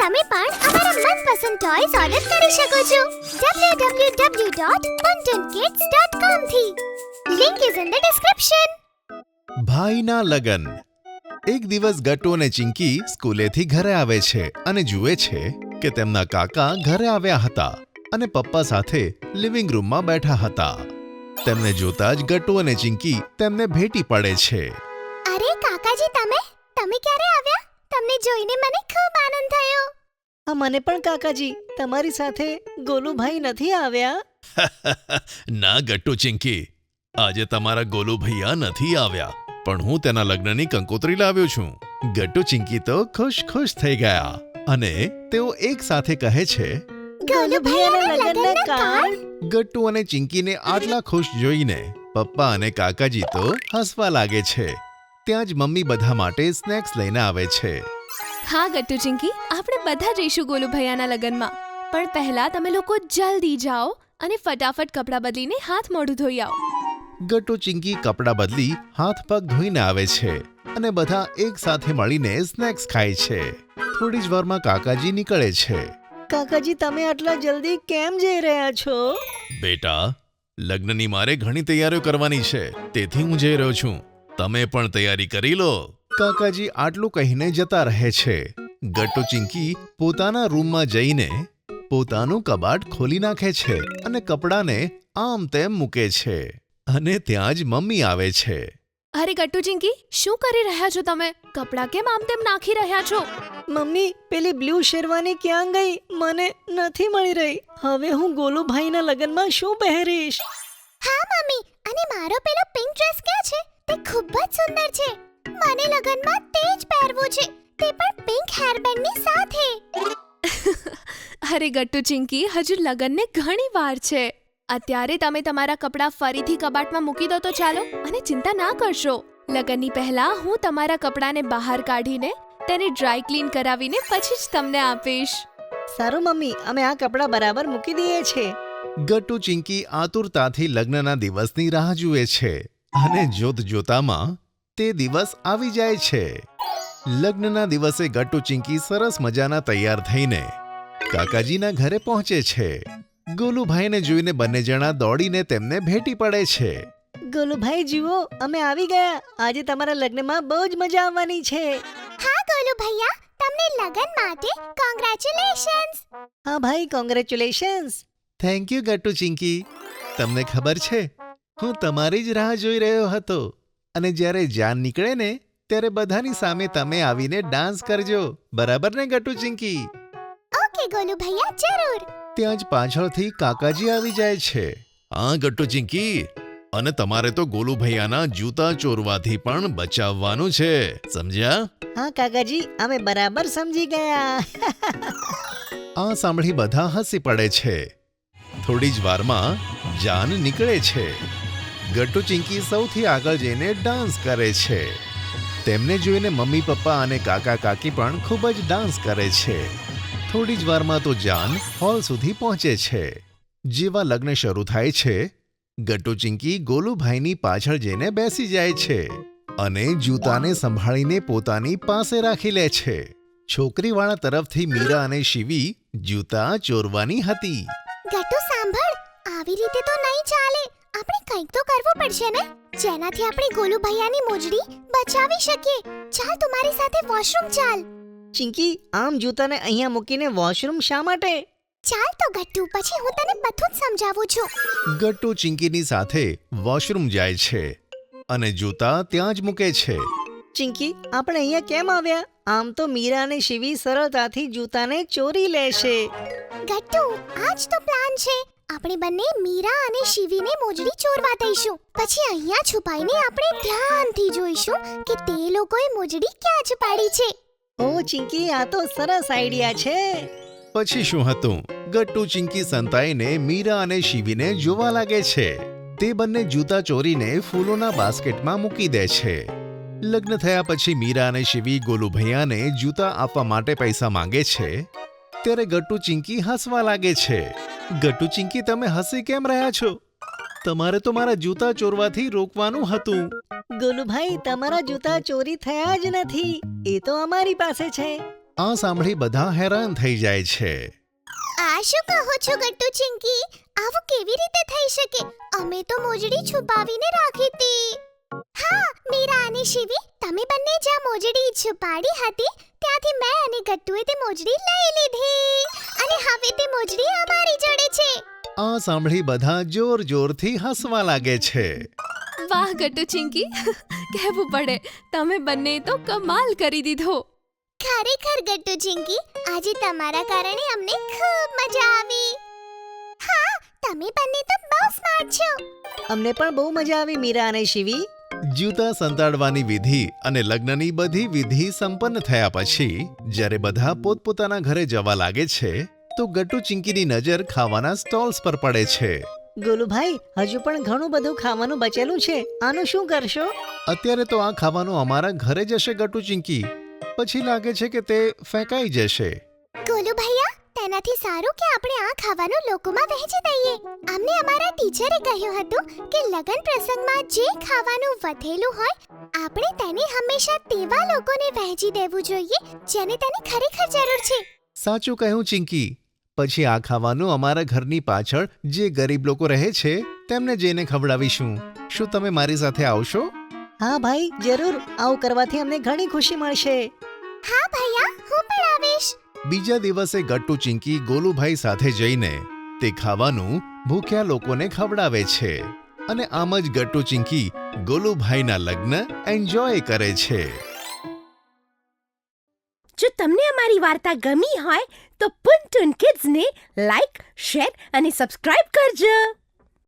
તમે પણ અમારા મનપસંદ ટોયઝ ઓર્ડર કરી શકો છો www.buntonkids.com થી. Link is in the description. ભાઈના લગન. એક દિવસ ગટ્ટુ અને ચિંકી સ્કૂલેથી ઘરે આવે છે અને જુએ છે કે તેમના કાકા ઘરે આવ્યા હતા અને પપ્પા સાથે લિવિંગ રૂમમાં બેઠા હતા. તેમને જોતા જ ગટ્ટુ અને ચિંકી તેમને ભેટી પડે છે. અરે કાકાજી, તમે ક્યારે આવ્યા? તમને જોઈને મને ખૂબ આનંદ થયો. મને પણ કાકાજી, તમારી સાથે ગોલુભાઈ નથી આવ્યા? ના ગટ્ટુ ચિંકી, આજે તમારા ગોલુ ભૈયા નથી આવ્યા, પણ હું તેના લગ્નની કંકોત્રી લાવ્યો છું. ગટ્ટુ ચિંકી તો ખુશ થઈ ગયા અને તેઓ એક સાથે કહે છે, ગોલુભાઈના લગ્નના કાર્ડ. ગટ્ટુ અને ચિંકીને આટલા ખુશ જોઈને પપ્પા અને કાકાજી તો હસવા લાગે છે. ત્યાં જ મમ્મી બધા માટે સ્નેક્સ લઈને આવે છે. હા ગટ્ટુ ચિંકી, આપણે બધા જઈશું ગોલુ ભૈયાના લગ્નમાં, પણ પહેલા તમે લોકો જલ્દી જાઓ અને ફટાફટ કપડાં બદલીને હાથ મોઢું ધોઈ આવો. ગટ્ટુ ચિંકી કપડાં બદલી હાથ પગ ધોઈને આવે છે અને બધા એક સાથે મળીને સ્નેક્સ ખાય છે. થોડી જ વારમાં કાકાજી નીકળે છે. કાકાજી, તમે આટલા જલ્દી કેમ જઈ રહ્યા છો? બેટા, લગ્નની મારે ઘણી તૈયારીઓ કરવાની છે, તેથી હું જઈ રહ્યો છું. તમે પણ તૈયારી કરી લો. કાકાજી આટલું કહીને જતા રહે છે. ગટ્ટુ ચિંકી પોતાના રૂમમાં જઈને પોતાનું કબાટ ખોલી નાખે છે અને કપડાને આમ તેમ મૂકે છે અને ત્યાં જ મમ્મી આવે છે. અરે ગટ્ટુ ચિંકી, શું કરી રહ્યા છો તમે? કપડાં કેમ આમ તેમ નાખી રહ્યા છો? મમ્મી, પેલી બ્લુ શેરવાની ક્યાં ગઈ? મને નથી મળી રહી. હવે હું ગોલુભાઈના લગ્નમાં શું પહેરીશ? હા મમ્મી, અને મારો પેલો પિંક ડ્રેસ ક્યાં છે? તે ખૂબ જ સુંદર છે. મને લગનમાં તે જ પહેરવું છે, તે પણ પિંક હેરબેન્ડની સાથે. અરે ગટ્ટુ ચિંકી, હજુ લગ્નને ઘણી વાર છે. અત્યારે તમે તમારા કપડાં ફરીથી કબાટમાં મૂકી દો તો ચાલો, અને ચિંતા ના કરશો. લગ્નની પહેલા હું તમારા કપડાંને બહાર કાઢીને તેને ડ્રાય ક્લીન કરાવીને પછી જ તમને આપીશ. સારું મમ્મી, અમે આ કપડાં બરાબર મૂકી દઈએ છીએ. ગટ્ટુ ચિંકી આતુરતાથી લગ્નના દિવસની રાહ જુએ છે અને જોતામાં તે દિવસ આવી જાય છે. લગ્નના દિવસે ગટ્ટુ ચિંકી સરસ મજાના તૈયાર થઈને કાકાજીના ઘરે પહોંચે છે. ગોલુભાઈને જોઈને બંને જણા દોડીને તેમને ભેટી પડે છે. ગોલુભાઈ જુઓ, અમે આવી ગયા. આજે તમારા લગ્નમાં બહુ જ મજા આવવાની છે. હા ગોલુ ભૈયા, તમને લગન માટે કોંગ્રેચ્યુલેશન્સ. હા ભાઈ, congratulations. Thank you Gattu Chinki. તમને ખબર છે, હું તમારી જ રાહ જોઈ રહ્યો હતો અને જ્યારે જાન નીકળે ને ત્યારે બધાની સામે તમે આવીને ડાન્સ કરજો, બરાબર ને ગટ્ટુ ચિંકી? ઓકે ગોલુ ભૈયા, જરૂર. ત્યાં જ પાછળથી કાકાજી આવી જાય છે. હા ગટ્ટુ ચિંકી, અને તમારે તો ગોલુ ભૈયાના જૂતા ચોરવાથી પણ બચાવવાનું છે, સમજ્યા? હા કાકાજી, અમે બરાબર સમજી ગયા. આ સાંભળી બધા હસી પડે છે. થોડી જ વારમાં જાન નીકળે છે. ગટ્ટુ ચિંકી સૌથી આગળ જઈને ડાન્સ કરે છે. તેમને જોઈને મમ્મી પપ્પા અને કાકા કાકી પણ ખૂબ જ ડાન્સ કરે છે. થોડી જ વારમાં તો જાન હોલ સુધી પહોંચે છે. જેવા લગ્ન શરૂ થાય છે, ગટ્ટુ ચિંકી ગોલુભાઈની પાછળ જઈને બેસી જાય છે અને જૂતાને સંભાળીને પોતાની પાસે રાખી લે છે. છોકરીવાળા તરફથી મીરા અને શિવી જૂતા ચોરવાની હતી. ગટ્ટુ સાંભળ, આવી રીતે તો નહીં ચાલે. આપણે કંઈક તો કરવું પડશે ને, જેનાથી આપણે ગોલુ ભૈયાની મોજડી બચાવી શકીએ. ચાલ, તું મારી સાથે વોશરૂમ ચાલ. ચિંકી, આમ જૂતાને અહીંયા મૂકીને વોશરૂમ શા માટે? ચાલ તો ગટ્ટુ, પછી હું તને બધું જ સમજાવું છું. ગટ્ટુ ચિંકીની સાથે વોશરૂમ જાય છે અને જૂતા ત્યાં જ મૂકે છે. ચિંકી, આપણે અહીંયા કેમ આવ્યા? આમ તો મીરા અને શિવી સરળતાથી જૂતાને ચોરી લેશે. ગટ્ટુ, આ જ તો પ્લાન છે. આપણે બંને મીરા અને શિવીને મોજડી ચોરવા દઈશું. પછી અહીંયા છુપાઈને આપણે ધ્યાનથી જોઈશું કે તે લોકોએ મોજડી ક્યાં છુપાડી છે. ઓ ચિંકી, આ તો સરસ આઈડિયા છે. પછી શું હતું, ગટ્ટુ ચિંકી સંતાઈને મીરા અને શિવીને જોવા લાગે છે. તે બંને જૂતા ચોરીને ફૂલોના બાસ્કેટમાં મૂકી દે છે. લગ્ન થયા પછી મીરા અને શિવી ગોલુ ભૈયાને જૂતા આપવા માટે પૈસા માંગે છે. ત્યારે ગટ્ટુ ચિંકી હસવા લાગે છે. ગટ્ટુ ચિંકી, તમે હસી કેમ રહ્યા છો? તમારે તો મારા જૂતા ચોરવાથી રોકવાનું હતું. ગોલુભાઈ, તમારા જૂતા ચોરી થયા જ નથી, એ તો અમારી પાસે છે. આ સાંભળી બધા હેરાન થઈ જાય છે. આ શું કહો છો ગટ્ટુ ચિંકી? આવું કેવી રીતે થઈ શકે? અમે તો મોજડી છુપાવીને રાખી હતી. હા, મીરા અને શિવી, તમે બંને જ્યાં મોજડી છુપાડી હતી ત્યાંથી મેં અને ગટ્ટુએ તે મોજડી લઈ લીધી અને હવે તે મોજડી અમારી જોડે છે. આ સાંભળી બધા જોર જોરથી હસવા લાગે છે. વાહ ગટ્ટુ ચિંકી, કહેવું પડે તમે બંને તો કમાલ કરી દીધો. ખરેખર ગટ્ટુ ચિંકી, આજે તમારા કારણે અમને ખૂબ મજા આવી. હા, તમે બંને તો બહુ સ્માર્ટ છો. અમને પણ બહુ મજા આવી મીરા અને શિવી. જૂતા સંતાડવાની વિધિ અને લગ્નની બધી વિધિ સંપન્ન થયા પછી જ્યારે બધા પોતપોતાના ઘરે જવા લાગે છે તો ગટ્ટુ ચિંકીની નજર ખાવાના સ્ટોલ્સ પર પડે છે. ગોલુભાઈ, હજુ પણ ઘણું બધું ખાવાનું બચેલું છે. આનું શું કરશો? અત્યારે તો આ ખાવાનું અમારા ઘરે જશે ગટ્ટુ ચિંકી, પછી લાગે છે કે તે ફેંકાઈ જશે. ગોલુ ભૈયા, તેનાથી સારું કે આપણે આ ખાવાનું લોકોમાં વહેંચી દઈએ. અમને અમારા ટીચરે કહ્યું હતું કે લગન પ્રસંગમાં જે ખાવાનું વધેલું હોય આપણે તેને હંમેશા તેવા લોકોને વહેંચી દેવું જોઈએ જેને તેની ખરેખર જરૂર છે. સાચું કહ્યું ચિંકી. પછી આ ખાવાનું અમારા ઘરની પાછળ જે ગરીબ લોકો રહે છે તેમને જઈને ખવડાવીશું. શું તમે મારી સાથે આવશો? હા ભાઈ, જરૂર. આવું કરવાથી અમને ઘણી ખુશી મળશે. હા ભૈયા, હું પણ આવીશ. બીજા દિવસે ગટ્ટુ ચિંકી ગોલુભાઈ સાથે જઈને તે ખાવાનું ભૂખ્યા લોકોને ખવડાવે છે અને આમ જ ગટ્ટુ ચિંકી ગોલુભાઈના લગ્ન એન્જોય કરે છે. જો તમને અમારી વાર્તા ગમી હોય તો પુન ટુન કિડ્સને લાઈક, શેર અને સબસ્ક્રાઇબ કરજો.